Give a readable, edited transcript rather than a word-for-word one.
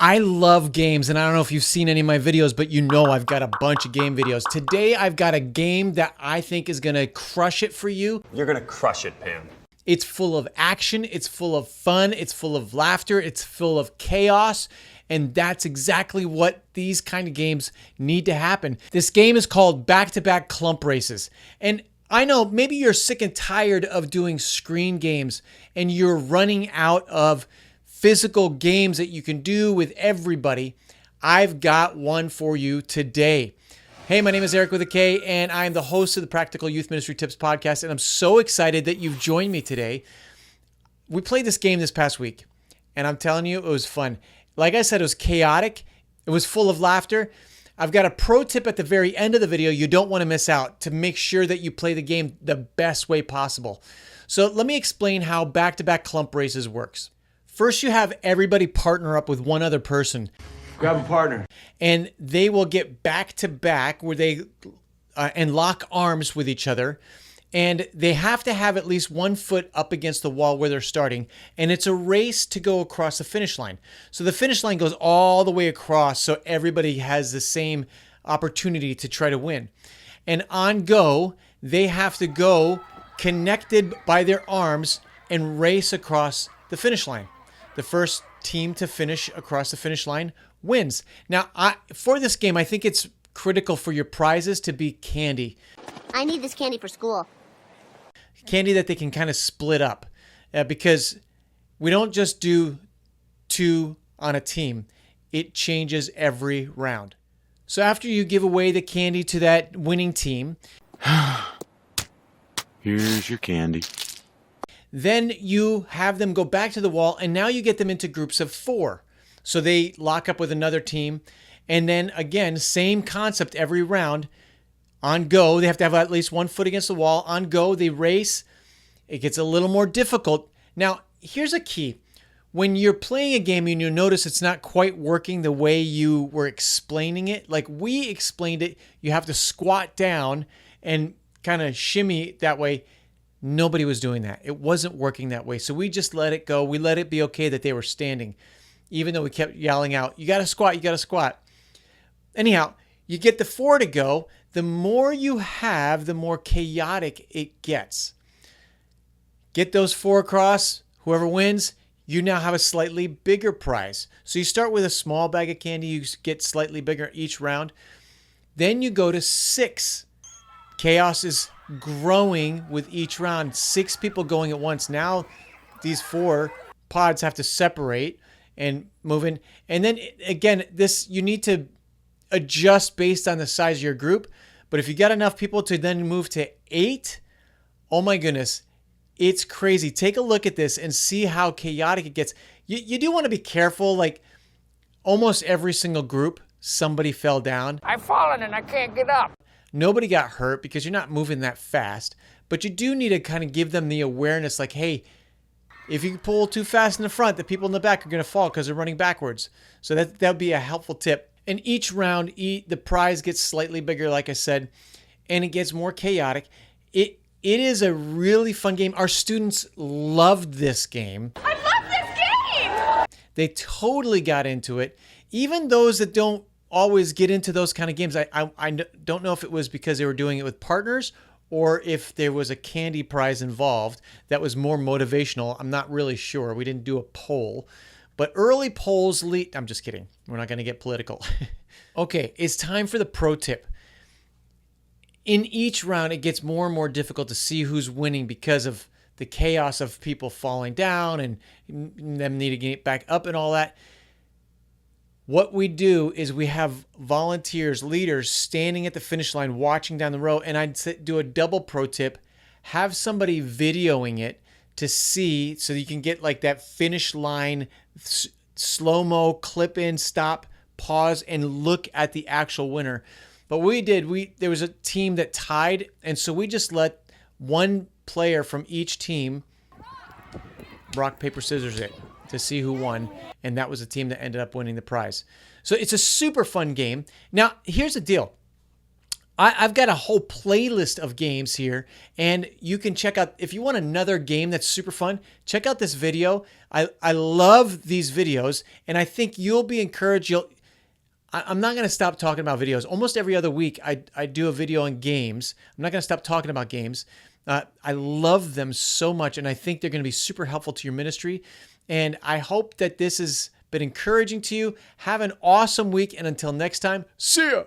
I love games, and I don't know if you've seen any of my videos, but you know I've got a bunch of game videos. Today, I've got a game that I think is gonna crush it for you. You're gonna crush it, Pam. It's full of action, it's full of fun, it's full of laughter, it's full of chaos, and that's exactly what these kind of games need to happen. This game is called Back-to-Back Clump Races. And I know maybe you're sick and tired of doing screen games, and you're running out of physical games that you can do with everybody. I've got one for you today. Hey, my name is Eric with a K, and I'm the host of the Practical Youth Ministry Tips podcast, and I'm so excited that you've joined me today. We played this game this past week, and I'm telling you, it was fun. Like I said, it was chaotic. It was full of laughter. I've got a pro tip at the very end of the video you don't want to miss out to make sure that you play the game the best way possible. So let me explain how back-to-back clump races works. First, you have everybody partner up with one other person. Grab a partner. And they will get back to back where they and lock arms with each other. And they have to have at least 1 foot up against the wall where they're starting. And it's a race to go across the finish line. So the finish line goes all the way across so everybody has the same opportunity to try to win. And on go, they have to go connected by their arms and race across the finish line. The first team to finish across the finish line wins. Now, for this game, I think it's critical for your prizes to be candy. I need this candy for school. Candy that they can kind of split up because we don't just do 2 on a team. It changes every round. So after you give away the candy to that winning team, Here's your candy. then you have them go back to the wall, and now you get them into groups of 4. So they lock up with another team. And then again, same concept every round. On go, they have to have at least 1 foot against the wall. On go, they race. It gets a little more difficult. Now, here's a key. When you're playing a game and you notice it's not quite working the way you were explaining it, like we explained it, you have to squat down and kind of shimmy that way. Nobody was doing that. It wasn't working that way. So we just let it go. We let it be okay that they were standing, even though we kept yelling out, you got to squat, you got to squat. Anyhow, you get the 4 to go. The more you have, the more chaotic it gets. Get those 4 across. Whoever wins, you now have a slightly bigger prize. So you start with a small bag of candy. You get slightly bigger each round. Then you go to 6. Chaos is growing with each round. 6 people going at once. Now these 4 pods have to separate and move in. And then again, this you need to adjust based on the size of your group. But if you got enough people to then move to 8, oh my goodness, it's crazy. Take a look at this and see how chaotic it gets. You do want to be careful. Like almost every single group, somebody fell down. I've fallen and I can't get up. Nobody got hurt because you're not moving that fast. But you do need to kind of give them the awareness like, hey, if you pull too fast in the front, the people in the back are going to fall because they're running backwards. So that would be a helpful tip. And each round, the prize gets slightly bigger, like I said, and it gets more chaotic. It is a really fun game. Our students loved this game. I love this game! They totally got into it. Even those that don't always get into those kind of games, I don't know if it was because they were doing it with partners or if there was a candy prize involved that was more motivational. I'm not really sure. We didn't do a poll. But early polls lead... I'm just kidding. We're not going to get political. Okay, it's time for the pro tip. In each round, it gets more and more difficult to see who's winning because of the chaos of people falling down and them needing to get back up and all that. What we do is we have volunteers, leaders, standing at the finish line watching down the row. And I'd do a double pro tip. Have somebody videoing it to see so you can get like that finish line slow-mo, clip in, stop, pause, and look at the actual winner. But what we did, there was a team that tied, and so we just let one player from each team rock, paper, scissors it to see who won, and that was the team that ended up winning the prize. So it's a super fun game. Now, here's the deal. I've got a whole playlist of games here, and you can check out, if you want another game that's super fun, check out this video. I love these videos, and I think you'll be encouraged. I'm not going to stop talking about videos. Almost every other week, I do a video on games. I'm not going to stop talking about games. I love them so much, and I think they're going to be super helpful to your ministry. And I hope that this has been encouraging to you. Have an awesome week, and until next time, see ya!